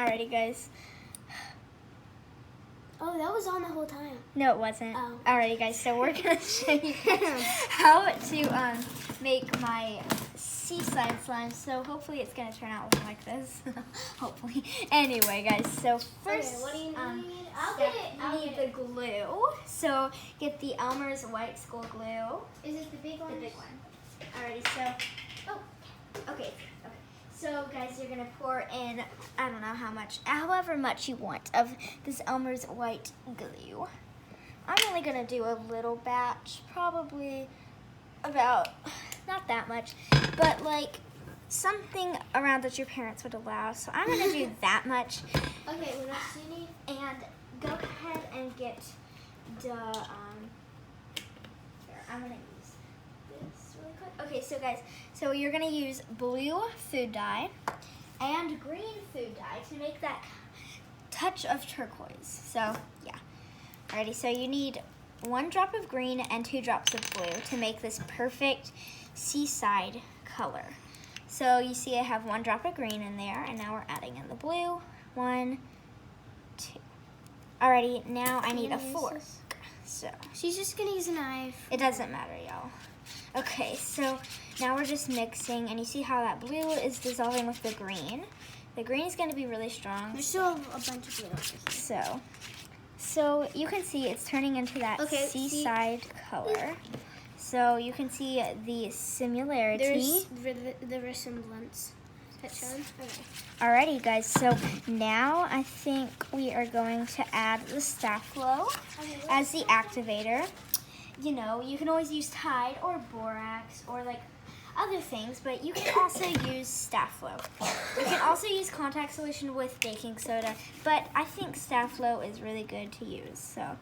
Alrighty, guys. Oh, that was on the whole time. No, it wasn't. Oh. Alrighty, guys. So we're gonna show you guys how to make my seaside slime. So hopefully it's gonna turn out like this. Hopefully. Anyway, guys. So first, Okay, what do you need? you need the glue. So get the Elmer's white skull glue. Is this the big one? The big one. Alrighty. So, okay. So guys, you're gonna pour in, I don't know how much, however much you want of this Elmer's white glue. I'm only gonna do a little batch, probably about, not that much, but like something around that your parents would allow. So I'm gonna do that much. Okay, what else do you need? And go ahead and get the, here, I'm gonna use this really quick. Okay, so guys, so you're gonna use blue food dye and green food dye to make that touch of turquoise. So yeah, alrighty. So you need 1 drop of green and 2 drops of blue to make this perfect seaside color. So you see I have 1 drop of green in there, and now we're adding in the blue. 1, 2. Alrighty, now I need a fork. So She's just gonna use a knife. it doesn't matter, y'all. Okay, so now we're just mixing, and you see how that blue is dissolving with the green. The green is going to be really strong. There's still a bunch of blue over here. So you can see it's turning into that seaside color. So you can see the similarity. There's the resemblance. That's shown. Okay. Alrighty, guys. So now I think we are going to add the staff glow as the activator. You know, you can always use Tide or borax or like other things, but you can also use staff glow. You can also use contact solution with baking soda, but I think staff glow is really good to use. So